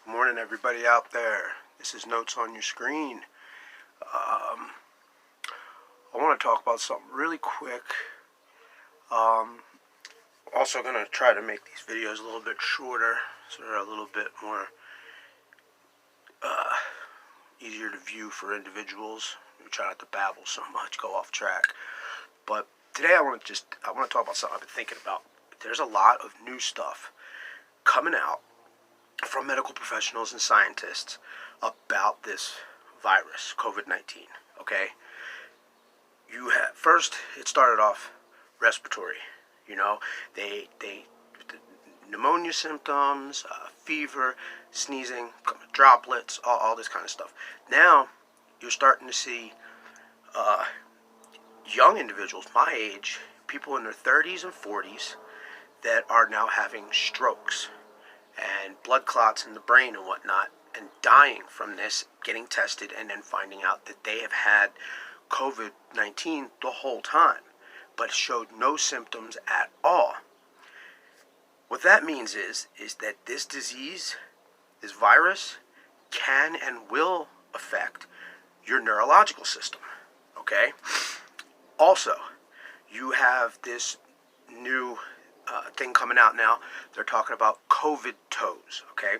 Morning, everybody out there. This is Notes on Your Screen. I want to talk about something really quick. Also going to try to make these videos a little bit shorter, so they're a little bit more easier to view for individuals. We try not to babble so much, go off track. But today I want to talk about something I've been thinking about. There's a lot of new stuff coming out from medical professionals and scientists about this virus, COVID-19. Okay, first it started off respiratory. They pneumonia symptoms, fever, sneezing, droplets, all this kind of stuff. Now you're starting to see young individuals my age, people in their 30s and 40s, that are now having strokes and blood clots in the brain and whatnot, and dying from this, getting tested, and then finding out that they have had COVID-19 the whole time, but showed no symptoms at all. What that means is that this disease, this virus, can and will affect your neurological system, okay? Also, you have this new thing coming out now. They're talking about COVID toes, okay?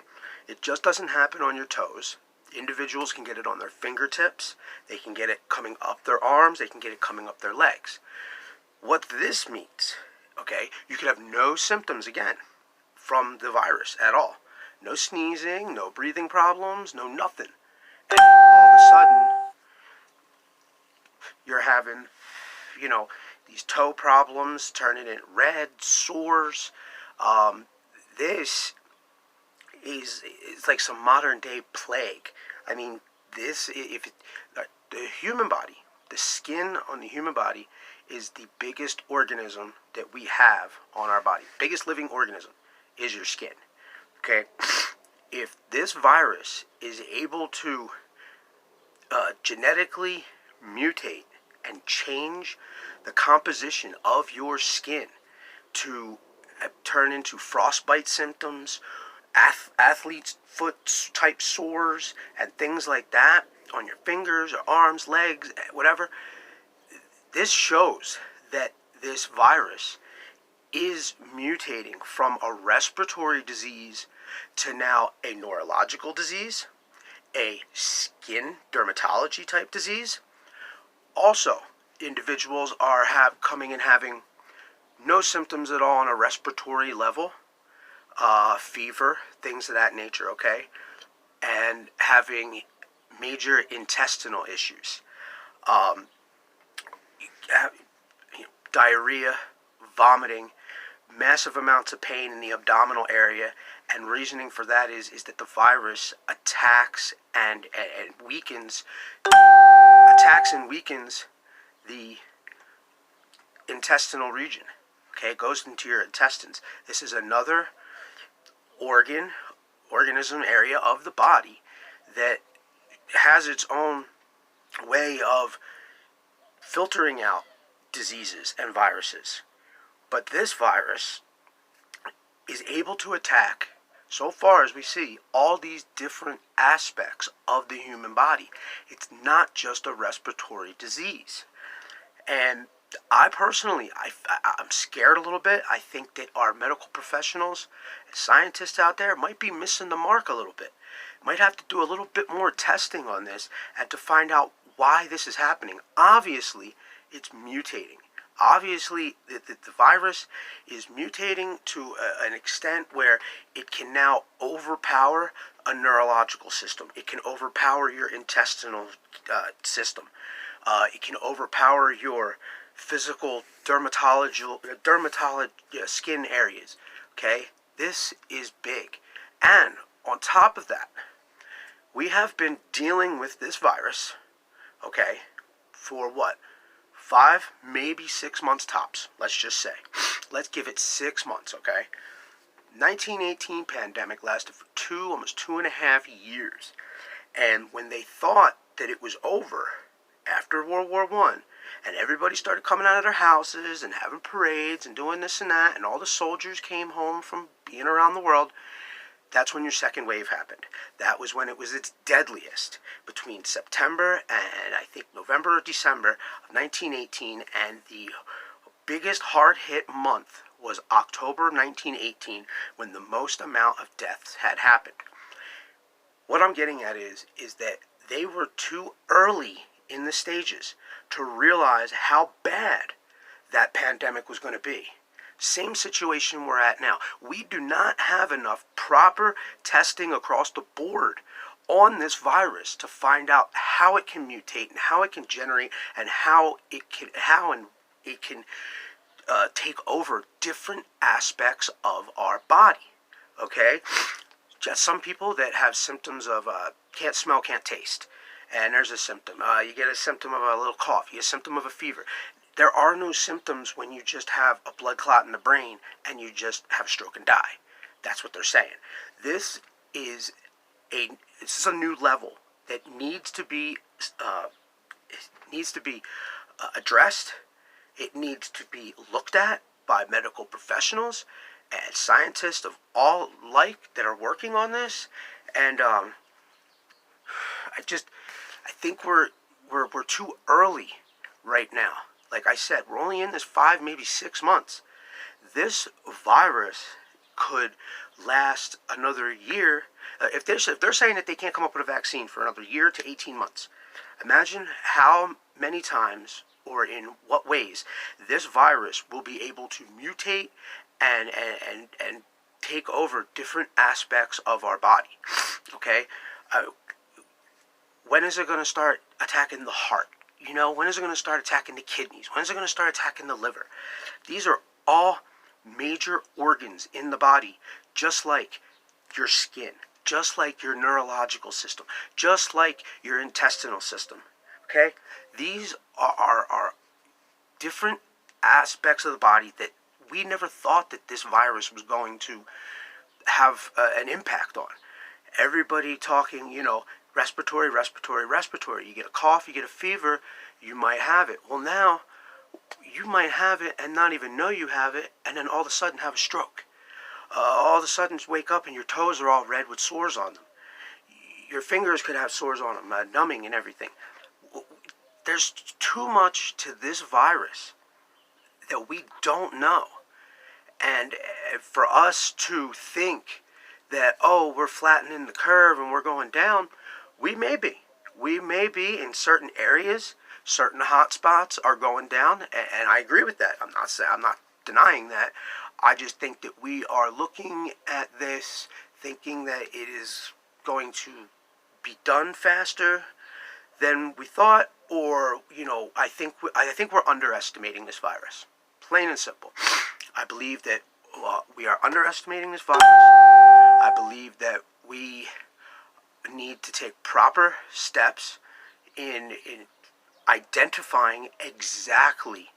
It just doesn't happen on your toes. Individuals can get it on their fingertips. They can get it coming up their arms. They can get it coming up their legs. What this means, okay, you could have no symptoms again from the virus at all. No sneezing, no breathing problems, no nothing. And all of a sudden, you're having, these toe problems, turning it red, sores. This is like some modern day plague. I mean, the human body, the skin on the human body is the biggest organism that we have on our body. Biggest living organism is your skin. Okay? If this virus is able to genetically mutate and change the composition of your skin to turn into frostbite symptoms, athlete's foot type sores, and things like that on your fingers or arms, legs, whatever, this shows that this virus is mutating from a respiratory disease to now a neurological disease, a skin dermatology type disease. Also, individuals are coming and having no symptoms at all on a respiratory level, fever, things of that nature, okay? And having major intestinal issues. Diarrhea, vomiting, massive amounts of pain in the abdominal area, and reasoning for that is that the virus attacks and weakens the intestinal region. Okay, it goes into your intestines. This is another organism area of the body that has its own way of filtering out diseases and viruses. But this virus is able to attack, so far as we see, all these different aspects of the human body. It's not just a respiratory disease. And I personally, I'm scared a little bit. I think that our medical professionals and scientists out there might be missing the mark a little bit. Might have to do a little bit more testing on this and to find out why this is happening. Obviously, it's mutating. Obviously, the virus is mutating to an extent where it can now overpower a neurological system. It can overpower your intestinal system. It can overpower your physical skin areas. Okay? This is big. And on top of that, we have been dealing with this virus, okay, for what? 5, maybe 6 months tops, let's just say. Let's give it 6 months, okay? 1918 pandemic lasted for almost 2.5 years. And when they thought that it was over after World War I, and everybody started coming out of their houses and having parades and doing this and that, and all the soldiers came home from being around the world, That's when your second wave happened. That was when it was its deadliest, between September and I think November or December of 1918, and the biggest hard-hit month was October 1918, when the most amount of deaths had happened. What I'm getting at is that they were too early in the stages to realize how bad that pandemic was going to be. Same situation we're at now. We do not have enough proper testing across the board on this virus to find out how it can mutate and how it can generate and how it can take over different aspects of our body. Okay? Just some people that have symptoms of can't smell, can't taste. And there's a symptom. You get a symptom of a little cough. You get a symptom of a fever. There are no symptoms when you just have a blood clot in the brain and you just have a stroke and die. That's what they're saying. This is a new level that needs to be addressed. It needs to be looked at by medical professionals and scientists of all like that are working on this. And I think we're too early right now. Like I said, we're only in this 5, maybe 6 months. This virus could last another year. If they're saying that they can't come up with a vaccine for another year to 18 months, imagine how many times or in what ways this virus will be able to mutate and take over different aspects of our body. Okay? When is it going to start attacking the heart? You know, when is it going to start attacking the kidneys? When is it going to start attacking the liver? These are all major organs in the body, just like your skin, just like your neurological system, just like your intestinal system. Okay? These are different aspects of the body that we never thought that this virus was going to have an impact on. Everybody talking, respiratory. You get a cough, you get a fever, you might have it. Well, now, you might have it and not even know you have it, and then all of a sudden have a stroke. All of a sudden wake up and your toes are all red with sores on them. Your fingers could have sores on them, numbing and everything. There's too much to this virus that we don't know. And for us to think that, we're flattening the curve and we're going down, we may be. We may be in certain areas. Certain hot spots are going down, and I agree with that. I'm not denying that. I just think that we are looking at this thinking that it is going to be done faster than we thought, or I think we're underestimating this virus. Plain and simple. I believe that we are underestimating this virus. I believe that we need to take proper steps in identifying exactly,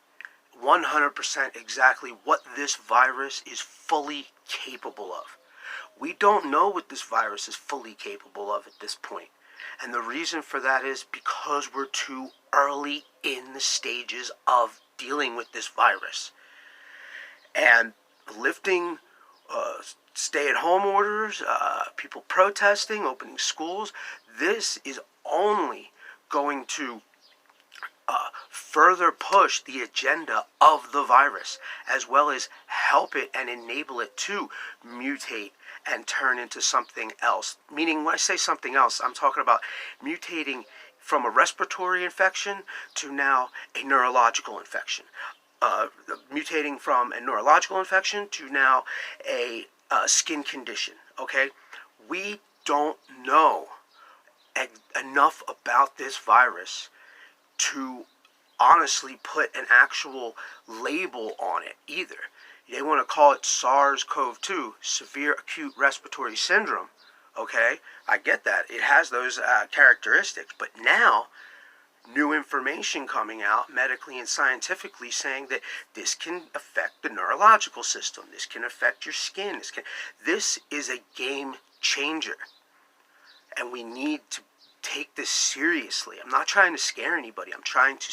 100% exactly what this virus is fully capable of. We don't know what this virus is fully capable of at this point. And the reason for that is because we're too early in the stages of dealing with this virus. And lifting stay-at-home orders, people protesting, opening schools, this is only going to further push the agenda of the virus, as well as help it and enable it to mutate and turn into something else. Meaning, when I say something else, I'm talking about mutating from a respiratory infection to now a neurological infection. Mutating from a neurological infection to now a skin condition. Okay? We don't know enough about this virus to honestly put an actual label on it either. They want to call it SARS-CoV-2, severe acute respiratory syndrome. Okay, I get that. It has those characteristics, but now new information coming out medically and scientifically saying that this can affect the neurological system. This can affect your skin. This is a game changer, and we need to take this seriously. I'm not trying to scare anybody. I'm trying to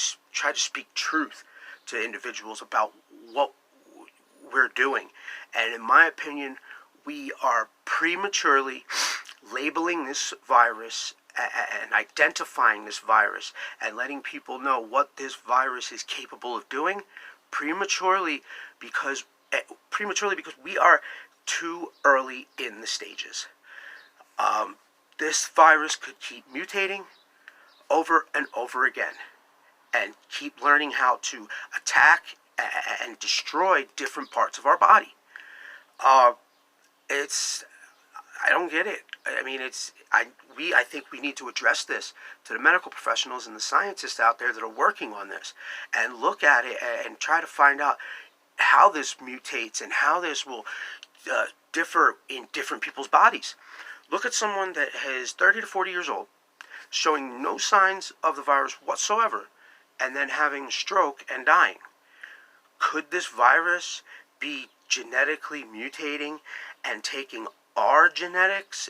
speak truth to individuals about what we're doing. And in my opinion, we are prematurely labeling this virus and identifying this virus and letting people know what this virus is capable of doing prematurely because we are too early in the stages. This virus could keep mutating over and over again and keep learning how to attack and destroy different parts of our body. It's I don't get it. I mean, I think we need to address this to the medical professionals and the scientists out there that are working on this, and look at it and try to find out how this mutates and how this will differ in different people's bodies. Look at someone that is 30 to 40 years old, showing no signs of the virus whatsoever, and then having a stroke and dying. Could this virus be genetically mutating and taking our genetics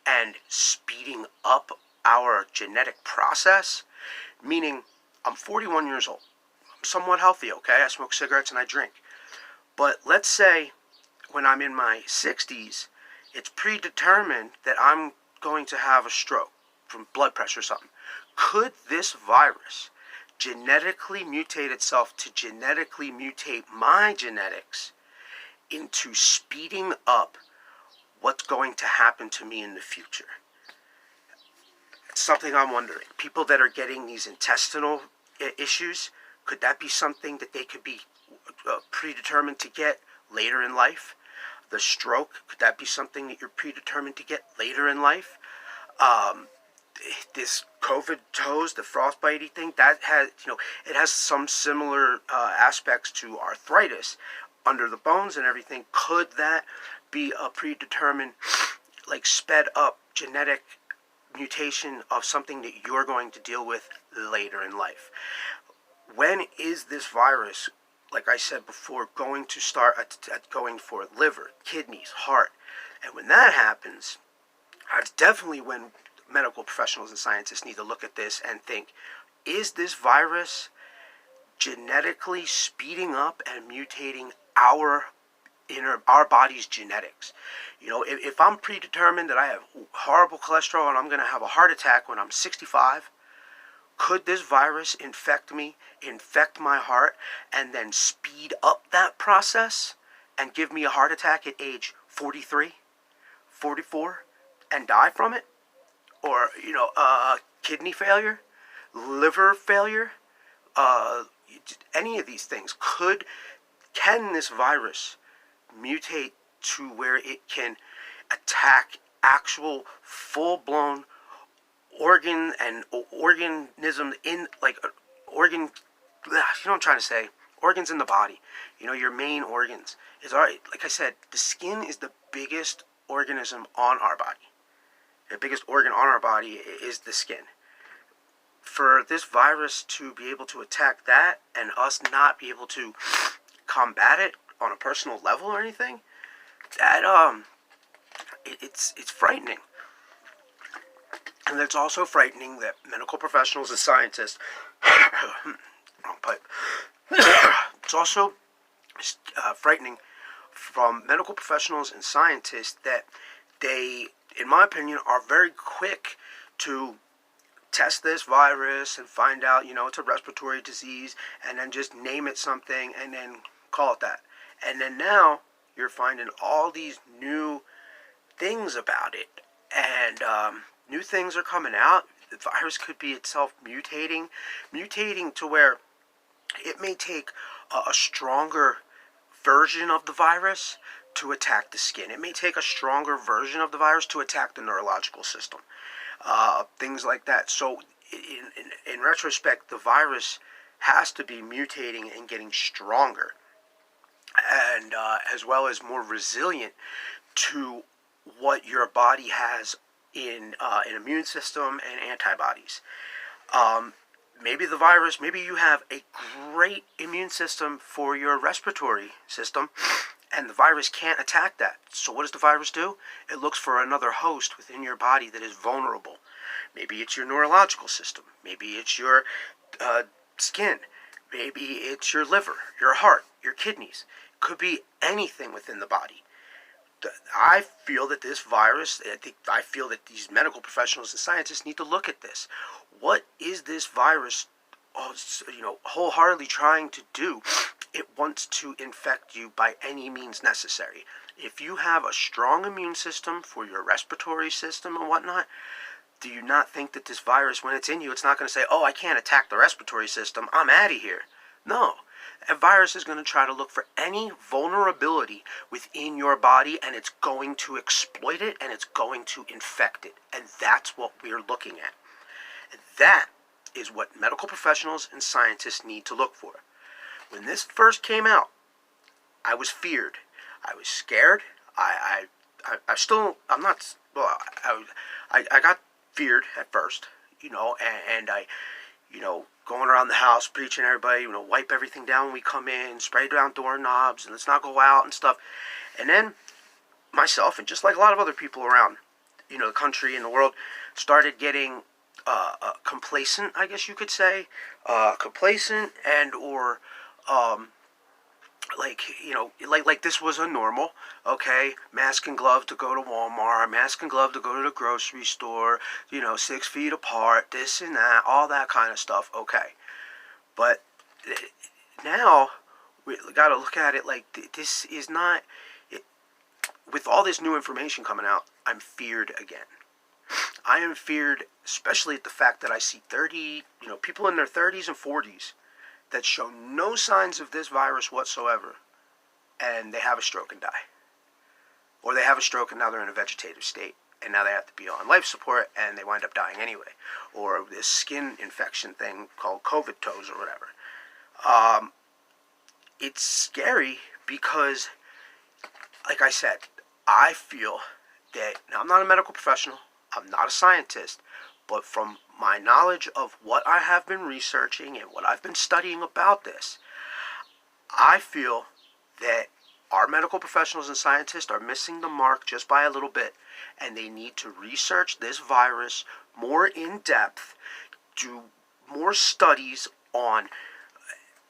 and speeding up our genetic process? Meaning, I'm 41 years old. I'm somewhat healthy, okay? I smoke cigarettes and I drink. But let's say when I'm in my 60s, it's predetermined that I'm going to have a stroke from blood pressure or something. Could this virus genetically mutate itself to genetically mutate my genetics into speeding up what's going to happen to me in the future? It's something I'm wondering. People that are getting these intestinal issues, could that be something that they could be predetermined to get later in life? The stroke, could that be something that you're predetermined to get later in life? This COVID toes, the frostbite thing, that has, it has some similar aspects to arthritis under the bones and everything. Could that be a predetermined, like sped up genetic mutation of something that you're going to deal with later in life? When is this virus, like I said before, going to start going for liver, kidneys, heart? And when that happens, that's definitely when medical professionals and scientists need to look at this and think, is this virus genetically speeding up and mutating our body's genetics? If I'm predetermined that I have horrible cholesterol and I'm going to have a heart attack when I'm 65, could this virus infect me, infect my heart, and then speed up that process and give me a heart attack at age 43, 44, and die from it? Or, kidney failure, liver failure, any of these things. Can this virus mutate to where it can attack actual full-blown organ and organism in, like, organ, you know what I'm trying to say, organs in the body, your main organs. Is all right. Like I said, the skin is the biggest organism on our body. The biggest organ on our body is the skin. For this virus to be able to attack that and us not be able to combat it on a personal level or anything, that it's frightening. And it's also frightening that medical professionals and scientists wrong pipe. It's also frightening from medical professionals and scientists that they, in my opinion, are very quick to test this virus and find out, it's a respiratory disease, and then just name it something and then call it that. And then now you're finding all these new things about it, and new things are coming out. The virus could be itself mutating to where it may take a stronger version of the virus to attack the skin. It may take a stronger version of the virus to attack the neurological system. Things like that. So in retrospect, the virus has to be mutating and getting stronger, and as well as more resilient to what your body has in an immune system and antibodies. Maybe the virus, maybe you have a great immune system for your respiratory system, and the virus can't attack that. So what does the virus do? It looks for another host within your body that is vulnerable. Maybe it's your neurological system. Maybe it's your skin. Maybe it's your liver, your heart, your kidneys. Could be anything within the body. I feel that this virus, I feel that these medical professionals and scientists need to look at this. What is this virus, wholeheartedly trying to do? It wants to infect you by any means necessary. If you have a strong immune system for your respiratory system and whatnot, do you not think that this virus, when it's in you, it's not going to say, oh, I can't attack the respiratory system, I'm out of here? No. A virus is going to try to look for any vulnerability within your body, and it's going to exploit it, and it's going to infect it. And that's what we're looking at. And that is what medical professionals and scientists need to look for. When this first came out, I was feared. I was scared. I got feared at first, and I, going around the house preaching everybody, wipe everything down when we come in, spray down doorknobs, and let's not go out and stuff. And then myself, and just like a lot of other people around, the country and the world, started getting complacent, I guess you could say, complacent, and or like this was a normal, okay, mask and glove to go to Walmart, mask and glove to go to the grocery store, 6 feet apart, this and that, all that kind of stuff, okay. But now we got to look at it like this is not, with all this new information coming out, I'm feared again. I am feared, especially at the fact that I see people in their 30s and 40s that show no signs of this virus whatsoever, and they have a stroke and die. Or they have a stroke and now they're in a vegetative state, and now they have to be on life support, and they wind up dying anyway. Or this skin infection thing called COVID toes or whatever. It's scary because, like I said, I feel that, now I'm not a medical professional, I'm not a scientist, but from my knowledge of what I have been researching and what I've been studying about this, I feel that our medical professionals and scientists are missing the mark just by a little bit, and they need to research this virus more in depth, do more studies on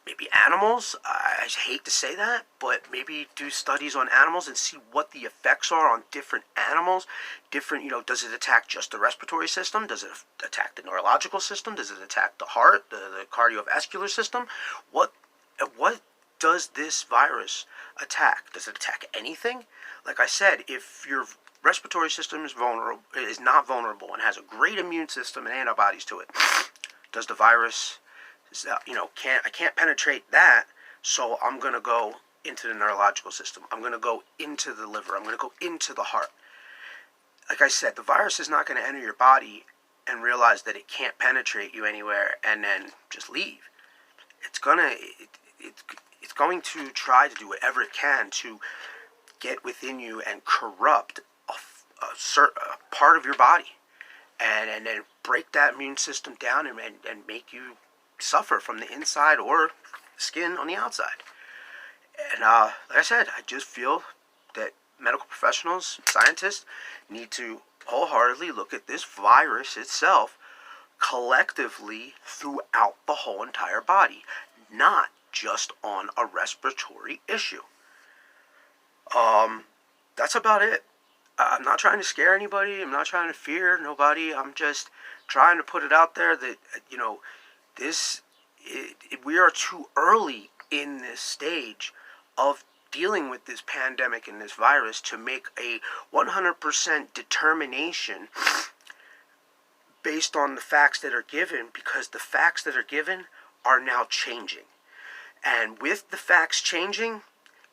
maybe animals. I hate to say that, but maybe do studies on animals and see what the effects are on different animals. Does it attack just the respiratory system? Does it attack the neurological system? Does it attack the heart, the cardiovascular system? What does this virus attack? Does it attack anything? Like I said, if your respiratory system is not vulnerable and has a great immune system and antibodies to it, does the virus, I can't penetrate that, so I'm going to go into the neurological system. I'm going to go into the liver. I'm going to go into the heart. Like I said, the virus is not going to enter your body and realize that it can't penetrate you anywhere and then just leave. It's going to try to do whatever it can to get within you and corrupt a certain part of your body, and then break that immune system down and make you suffer from the inside or skin on the outside. And like I said, I just feel that medical professionals, scientists, need to wholeheartedly look at this virus itself collectively throughout the whole entire body, not just on a respiratory issue. That's about it. I'm not trying to scare anybody. I'm not trying to fear nobody. I'm just trying to put it out there that, we are too early in this stage of dealing with this pandemic and this virus to make a 100% determination based on the facts that are given, because the facts that are given are now changing. And with the facts changing,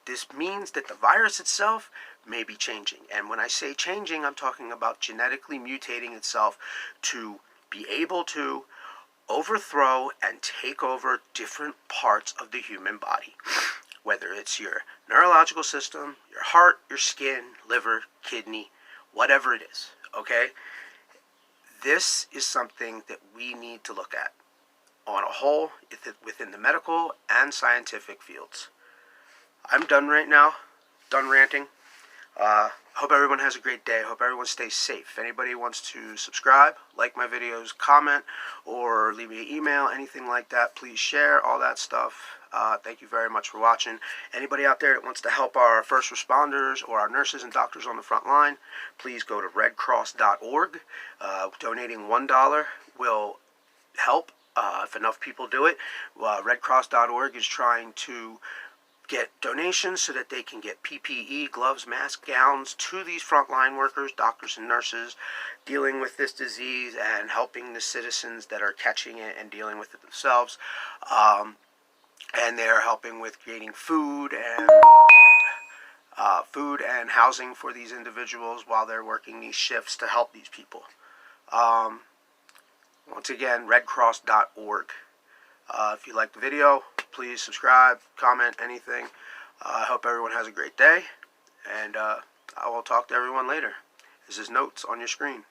this means that the virus itself may be changing. And when I say changing, I'm talking about genetically mutating itself to be able to overthrow and take over different parts of the human body. Whether it's your neurological system, your heart, your skin, liver, kidney, whatever it is, okay? This is something that we need to look at on a whole within the medical and scientific fields. I'm done right now, done ranting. Hope everyone has a great day. Hope everyone stays safe. If anybody wants to subscribe, like my videos, comment, or leave me an email, anything like that, please share all that stuff. Thank you very much for watching. Anybody out there that wants to help our first responders or our nurses and doctors on the front line, please go to redcross.org. Donating $1 will help if enough people do it. Redcross.org is trying to get donations so that they can get PPE, gloves, masks, gowns to these frontline workers, doctors and nurses dealing with this disease and helping the citizens that are catching it and dealing with it themselves. And they're helping with creating food and housing for these individuals while they're working these shifts to help these people. Once again, redcross.org. If you like the video, please subscribe, comment, anything. I hope everyone has a great day, and I will talk to everyone later. This is notes on your screen.